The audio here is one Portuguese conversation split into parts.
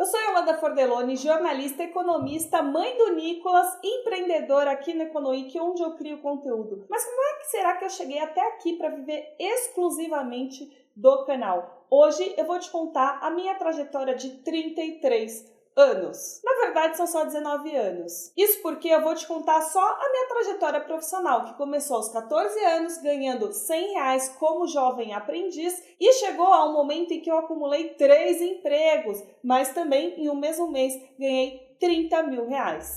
Eu sou Yolanda Fordeloni, jornalista, economista, mãe do Nicolas, empreendedora aqui no Economic, onde eu crio conteúdo. Mas como é que será que eu cheguei até aqui para viver exclusivamente do canal? Hoje eu vou te contar a minha trajetória de 33 anos. Na verdade, são só 19 anos. Isso porque eu vou te contar só a minha trajetória profissional, que começou aos 14 anos, ganhando R$100 como jovem aprendiz, e chegou a um momento em que eu acumulei 3 empregos, mas também em um mesmo mês ganhei R$30 mil.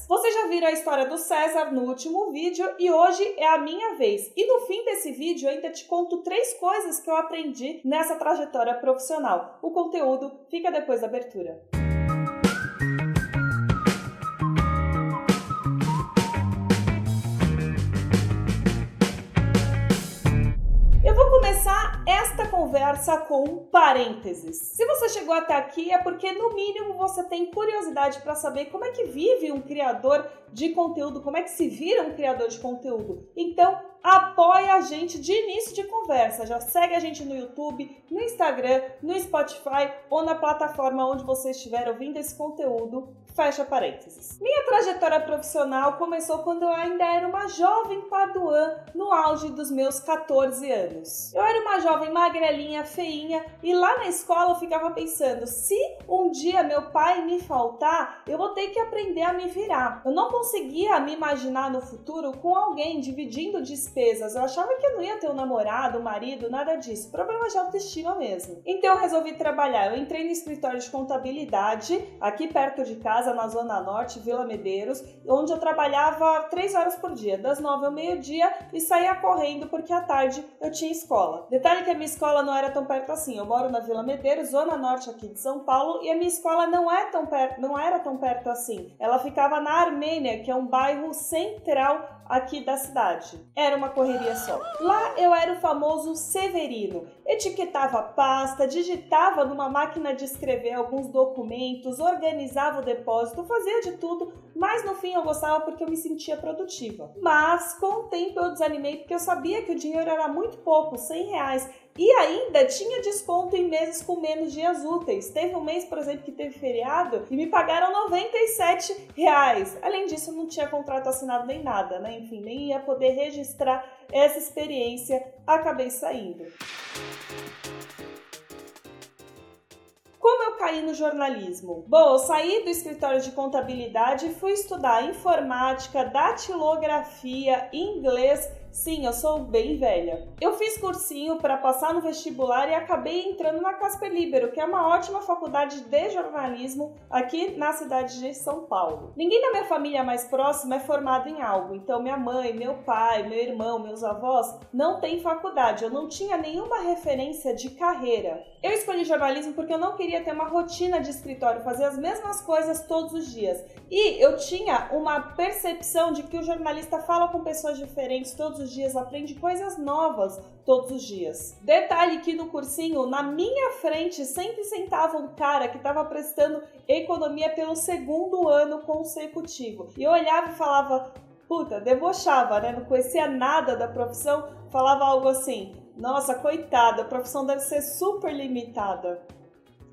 Vocês já viram a história do César no último vídeo e hoje é a minha vez. E no fim desse vídeo eu ainda te conto 3 coisas que eu aprendi nessa trajetória profissional. O conteúdo fica depois da abertura. Eu vou começar esta conversa com um parênteses. Se você chegou até aqui é porque, no mínimo, você tem curiosidade para saber como é que vive um criador de conteúdo, como é que se vira um criador de conteúdo. Então, apoia a gente de início de conversa. Já segue a gente no YouTube, no Instagram, no Spotify ou na plataforma onde você estiver ouvindo esse conteúdo. Fecha parênteses. Minha trajetória profissional começou quando eu ainda era uma jovem paduã no auge dos meus 14 anos. Eu era uma jovem magrelinha, feinha, e lá na escola eu ficava pensando, se um dia meu pai me faltar, eu vou ter que aprender a me virar. Eu não conseguia me imaginar no futuro com alguém dividindo despesas. Eu achava que eu não ia ter um namorado, um marido, nada disso. Problema de autoestima mesmo. Então eu resolvi trabalhar. Eu entrei no escritório de contabilidade, aqui perto de casa, na Zona Norte, Vila Medeiros, onde eu trabalhava 3 horas por dia, das 9 ao meio-dia, e saía correndo porque à tarde eu tinha escola. Detalhe que a minha escola não era tão perto assim. Eu moro na Vila Medeiros, Zona Norte aqui de São Paulo, e a minha escola não era tão perto assim. Ela ficava na Armênia, que é um bairro central aqui da cidade. Era uma correria só. Lá eu era o famoso Severino. Etiquetava pasta, digitava numa máquina de escrever alguns documentos, organizava o depósito, fazia de tudo, mas no fim eu gostava porque eu me sentia produtiva. Mas com o tempo eu desanimei porque eu sabia que o dinheiro era muito pouco, R$100, e ainda tinha desconto em meses com menos dias úteis. Teve um mês, por exemplo, que teve feriado e me pagaram R$97. Além disso, eu não tinha contrato assinado nem nada, né? Enfim, nem ia poder registrar essa experiência. Acabei saindo. Como eu caí no jornalismo? Bom, eu saí do escritório de contabilidade e fui estudar informática, datilografia, inglês. Sim, eu sou bem velha. Eu fiz cursinho para passar no vestibular e acabei entrando na Casper Libero, que é uma ótima faculdade de jornalismo aqui na cidade de São Paulo. Ninguém da minha família mais próxima é formado em algo, então minha mãe, meu pai, meu irmão, meus avós não têm faculdade. Eu não tinha nenhuma referência de carreira. Eu escolhi jornalismo porque eu não queria ter uma rotina de escritório, fazer as mesmas coisas todos os dias. E eu tinha uma percepção de que o jornalista fala com pessoas diferentes todos os dias, aprende coisas novas todos os dias. Detalhe que no cursinho, na minha frente, sempre sentava um cara que estava prestando economia pelo 2º ano consecutivo. E eu olhava e falava, puta, debochava, né? Não conhecia nada da profissão, falava algo assim, nossa, coitada, a profissão deve ser super limitada.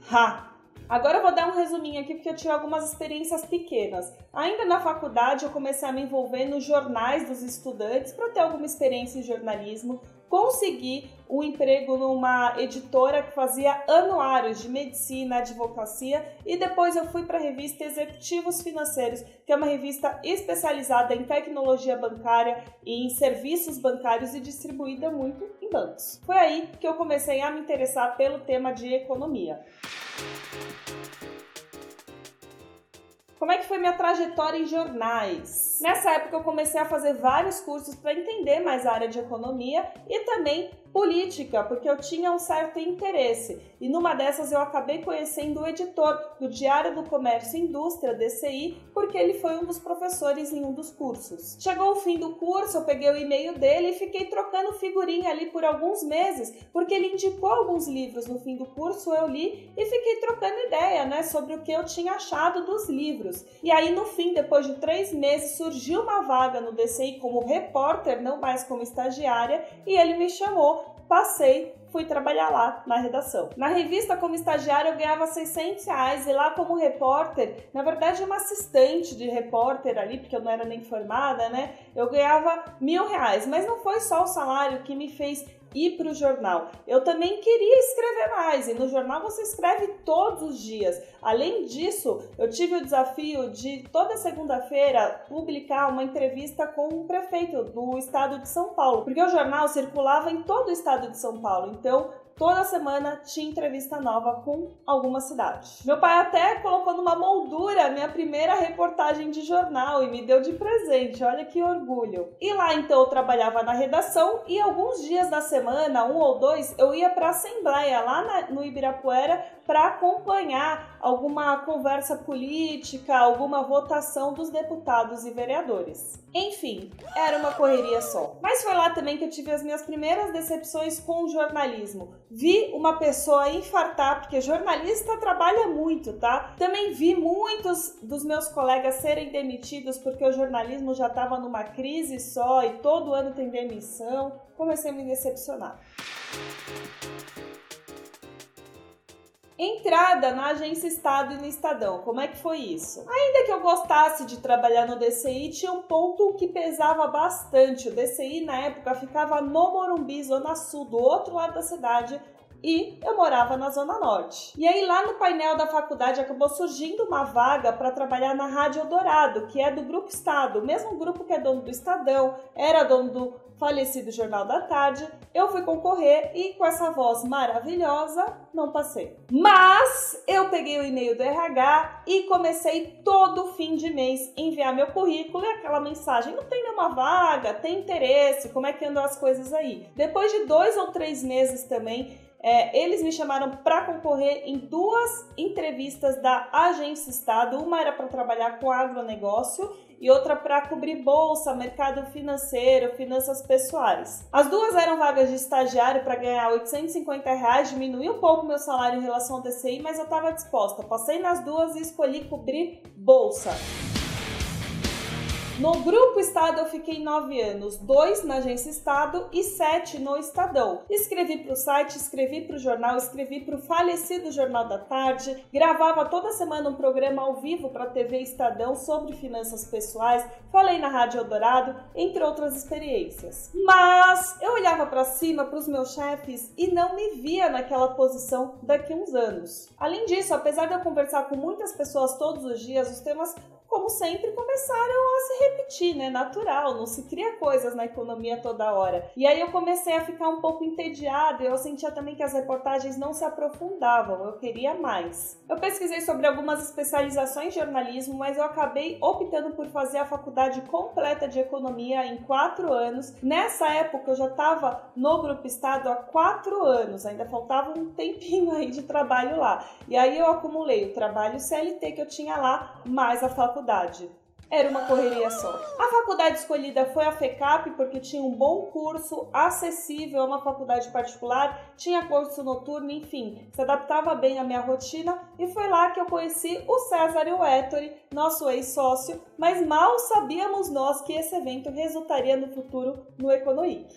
Ha! Agora eu vou dar um resuminho aqui porque eu tive algumas experiências pequenas. Ainda na faculdade eu comecei a me envolver nos jornais dos estudantes para ter alguma experiência em jornalismo. Consegui um emprego numa editora que fazia anuários de medicina, advocacia, e depois eu fui para a revista Executivos Financeiros, que é uma revista especializada em tecnologia bancária e em serviços bancários e distribuída muito em bancos. Foi aí que eu comecei a me interessar pelo tema de economia. Como é que foi minha trajetória em jornais? Nessa época eu comecei a fazer vários cursos para entender mais a área de economia e também política, porque eu tinha um certo interesse. E numa dessas eu acabei conhecendo o editor do Diário do Comércio e Indústria, DCI, porque ele foi um dos professores em um dos cursos. Chegou o fim do curso, eu peguei o e-mail dele e fiquei trocando figurinha ali por alguns meses, porque ele indicou alguns livros no fim do curso, eu li e fiquei trocando ideia, né, sobre o que eu tinha achado dos livros. E aí no fim, depois de 3 meses, surgiu uma vaga no DCI como repórter, não mais como estagiária, e ele me chamou, passei, fui trabalhar lá na redação. Na revista, como estagiária, eu ganhava R$600 e lá como repórter, na verdade uma assistente de repórter ali, porque eu não era nem formada, né? Eu ganhava R$1.000, mas não foi só o salário que me fez ir para o jornal. Eu também queria escrever mais e no jornal você escreve todos os dias. Além disso, eu tive o desafio de toda segunda-feira publicar uma entrevista com o prefeito do estado de São Paulo, porque o jornal circulava em todo o estado de São Paulo, então toda semana tinha entrevista nova com alguma cidade. Meu pai até colocou numa moldura a minha primeira reportagem de jornal e me deu de presente, olha que orgulho. E lá então eu trabalhava na redação e alguns dias da semana, 1 ou 2, eu ia para a Assembleia lá no Ibirapuera para acompanhar alguma conversa política, alguma votação dos deputados e vereadores. Enfim, era uma correria só. Mas foi lá também que eu tive as minhas primeiras decepções com o jornalismo. Vi uma pessoa infartar, porque jornalista trabalha muito, tá? Também vi muitos dos meus colegas serem demitidos porque o jornalismo já estava numa crise só e todo ano tem demissão. Comecei a me decepcionar. Entrada na Agência Estado e no Estadão, como é que foi isso? Ainda que eu gostasse de trabalhar no DCI, tinha um ponto que pesava bastante. O DCI na época ficava no Morumbi, Zona Sul, do outro lado da cidade, e eu morava na Zona Norte. E aí lá no painel da faculdade acabou surgindo uma vaga para trabalhar na Rádio Eldorado, que é do Grupo Estado, o mesmo grupo que é dono do Estadão, era dono do falecido Jornal da Tarde. Eu fui concorrer e com essa voz maravilhosa não passei. Mas eu peguei o e-mail do RH e comecei todo fim de mês enviar meu currículo e aquela mensagem: não tem nenhuma vaga, tem interesse, como é que andam as coisas aí? Depois de 2 ou 3 meses também, eles me chamaram para concorrer em 2 entrevistas da Agência Estado. Uma era para trabalhar com agronegócio e outra para cobrir bolsa, mercado financeiro, finanças pessoais. As 2 eram vagas de estagiário para ganhar R$850, diminuí um pouco meu salário em relação ao DCI, mas eu estava disposta. Passei nas 2 e escolhi cobrir bolsa. No Grupo Estado eu fiquei 9 anos, 2 na Agência Estado e 7 no Estadão. Escrevi para o site, escrevi para o jornal, escrevi para o falecido Jornal da Tarde, gravava toda semana um programa ao vivo para a TV Estadão sobre finanças pessoais, falei na Rádio Eldorado, entre outras experiências. Mas eu olhava para cima, para os meus chefes e não me via naquela posição daqui a uns anos. Além disso, apesar de eu conversar com muitas pessoas todos os dias, os temas, como sempre, começaram a se repetir, né? Natural, não se cria coisas na economia toda hora. E aí eu comecei a ficar um pouco entediada, eu sentia também que as reportagens não se aprofundavam, eu queria mais. Eu pesquisei sobre algumas especializações de jornalismo, mas eu acabei optando por fazer a faculdade completa de economia em 4 anos. Nessa época eu já estava no Grupo Estado há 4 anos, ainda faltava um tempinho aí de trabalho lá. E aí eu acumulei o trabalho CLT que eu tinha lá, mais a faculdade. Era uma correria só. A faculdade escolhida foi a FECAP porque tinha um bom curso, acessível a uma faculdade particular, tinha curso noturno, enfim, se adaptava bem à minha rotina e foi lá que eu conheci o César e o Ettore, nosso ex-sócio, mas mal sabíamos nós que esse evento resultaria no futuro no Economic.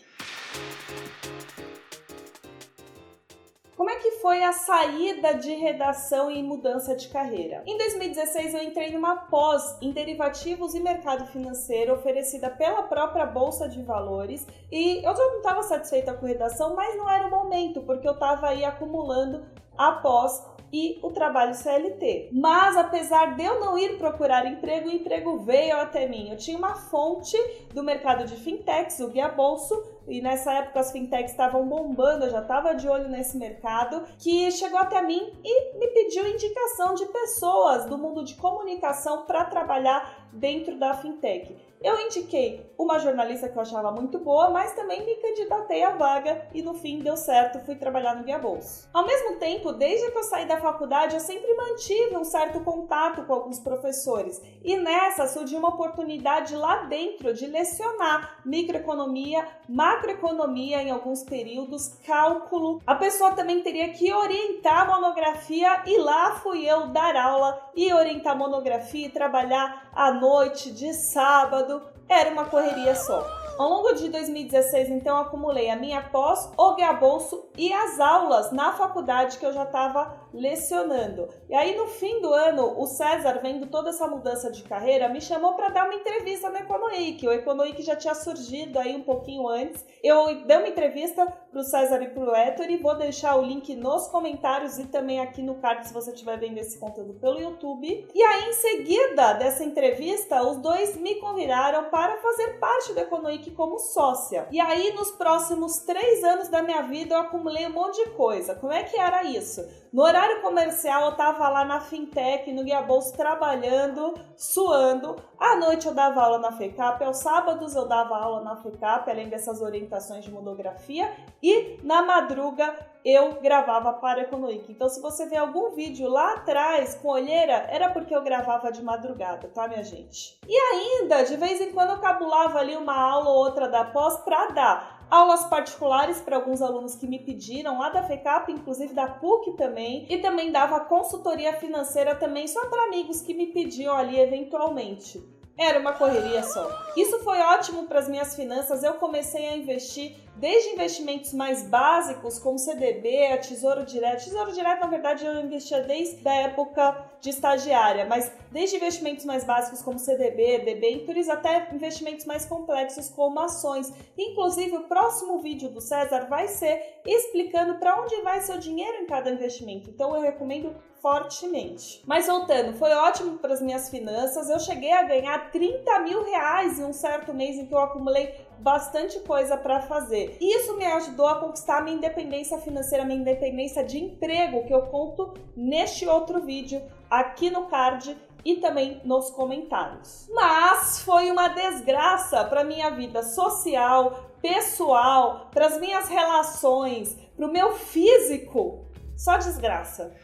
Como é que foi a saída de redação e mudança de carreira? Em 2016 eu entrei numa pós em derivativos e mercado financeiro oferecida pela própria Bolsa de Valores e eu já não estava satisfeita com redação, mas não era o momento, porque eu estava aí acumulando a pós e o trabalho CLT. Mas apesar de eu não ir procurar emprego, o emprego veio até mim. Eu tinha uma fonte do mercado de fintechs, o Guia Bolso, e nessa época as fintechs estavam bombando, eu já estava de olho nesse mercado, que chegou até mim e me pediu indicação de pessoas do mundo de comunicação para trabalhar dentro da fintech. Eu indiquei uma jornalista que eu achava muito boa, mas também me candidatei à vaga e no fim deu certo, fui trabalhar no Guia Bolso. Ao mesmo tempo, desde que eu saí da faculdade, eu sempre mantive um certo contato com alguns professores e nessa surgiu uma oportunidade lá dentro de lecionar microeconomia, macroeconomia em alguns períodos, cálculo. A pessoa também teria que orientar a monografia e lá fui eu dar aula e orientar a monografia e trabalhar à noite, de sábado. Era uma correria só. Ao longo de 2016, então, eu acumulei a minha pós, o Guia Bolso e as aulas na faculdade que eu já estava lecionando. E aí, no fim do ano, o César, vendo toda essa mudança de carreira, me chamou para dar uma entrevista no Econoic. O Econoic já tinha surgido aí um pouquinho antes. Eu dei uma entrevista para o César e para o Héctor e vou deixar o link nos comentários e também aqui no card se você estiver vendo esse conteúdo pelo YouTube. E aí, em seguida dessa entrevista, os dois me convidaram para fazer parte do Econoic como sócia. E aí, nos próximos 3 anos da minha vida, eu acumulei um monte de coisa. Como é que era isso? No horário comercial, eu tava lá na Fintech, no Guia Bolso, trabalhando, suando. À noite eu dava aula na FECAP, aos sábados eu dava aula na FECAP, além dessas orientações de monografia. E na madruga eu gravava para a Econoic. Então, se você vê algum vídeo lá atrás com olheira, era porque eu gravava de madrugada, tá, minha gente? E ainda, de vez em quando, eu cabulava ali uma aula ou outra da pós para dar aulas particulares para alguns alunos que me pediram, lá da FECAP, inclusive da PUC também, e também dava consultoria financeira também só para amigos que me pediam ali eventualmente. Era uma correria só. Isso foi ótimo para as minhas finanças. Eu comecei a investir desde investimentos mais básicos, como CDB, a Tesouro Direto. Tesouro Direto, na verdade, eu investia desde a época de estagiária, mas desde investimentos mais básicos como CDB, debêntures, até investimentos mais complexos como ações. Inclusive, o próximo vídeo do César vai ser explicando para onde vai seu dinheiro em cada investimento. Então, eu recomendo fortemente. Mas voltando, foi ótimo para as minhas finanças. Eu cheguei a ganhar 30 mil reais em um certo mês em que eu acumulei bastante coisa para fazer. Isso me ajudou a conquistar a minha independência financeira, minha independência de emprego, que eu conto neste outro vídeo aqui no card e também nos comentários. Mas foi uma desgraça para minha vida social, pessoal, para as minhas relações, para o meu físico. Só desgraça.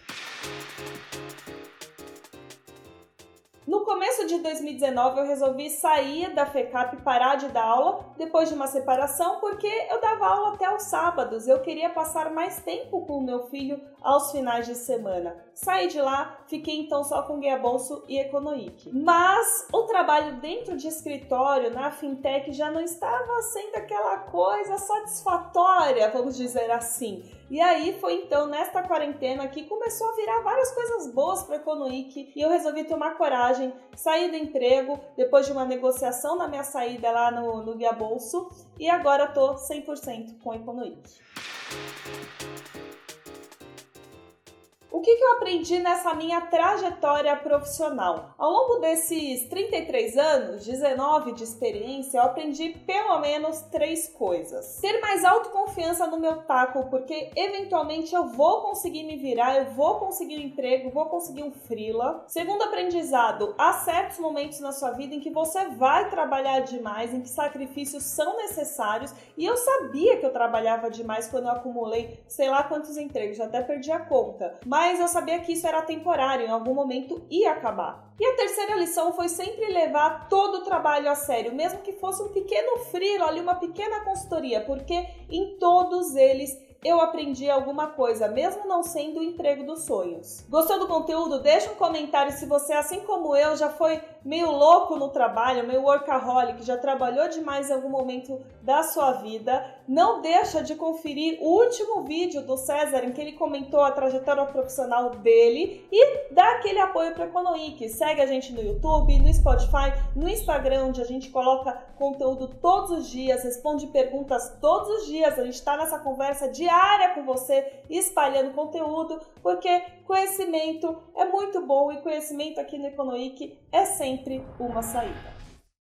No começo de 2019, eu resolvi sair da FECAP e parar de dar aula depois de uma separação, porque eu dava aula até aos sábados. Eu queria passar mais tempo com o meu filho aos finais de semana. Saí de lá, fiquei então só com Guia Bolso e Econoic. Mas o trabalho dentro de escritório, na Fintech, já não estava sendo aquela coisa satisfatória, vamos dizer assim. E aí foi então nesta quarentena que começou a virar várias coisas boas para o Econoic e eu resolvi tomar coragem, sair do emprego depois de uma negociação na minha saída lá no Guia Bolso e agora tô 100% com o Econoic. O que eu aprendi nessa minha trajetória profissional? Ao longo desses 33 anos, 19 de experiência, eu aprendi pelo menos 3 coisas. Ter mais autoconfiança no meu taco, porque eventualmente eu vou conseguir me virar, eu vou conseguir um emprego, vou conseguir um freela. Segundo aprendizado, há certos momentos na sua vida em que você vai trabalhar demais, em que sacrifícios são necessários, e eu sabia que eu trabalhava demais quando eu acumulei sei lá quantos empregos, já até perdi a conta. Mas eu sabia que isso era temporário, em algum momento ia acabar. E a terceira lição foi sempre levar todo o trabalho a sério, mesmo que fosse um pequeno freela, ali uma pequena consultoria, porque em todos eles eu aprendi alguma coisa, mesmo não sendo o emprego dos sonhos. Gostou do conteúdo? Deixa um comentário se você, assim como eu, já foi meio louco no trabalho, meio workaholic, já trabalhou demais em algum momento da sua vida. Não deixa de conferir o último vídeo do César em que ele comentou a trajetória profissional dele e dá aquele apoio para o Econoic. Segue a gente no YouTube, no Spotify, no Instagram, onde a gente coloca conteúdo todos os dias, responde perguntas todos os dias. A gente está nessa conversa diária com você, espalhando conteúdo, porque conhecimento é muito bom e conhecimento aqui no Econoic é sempre uma saída.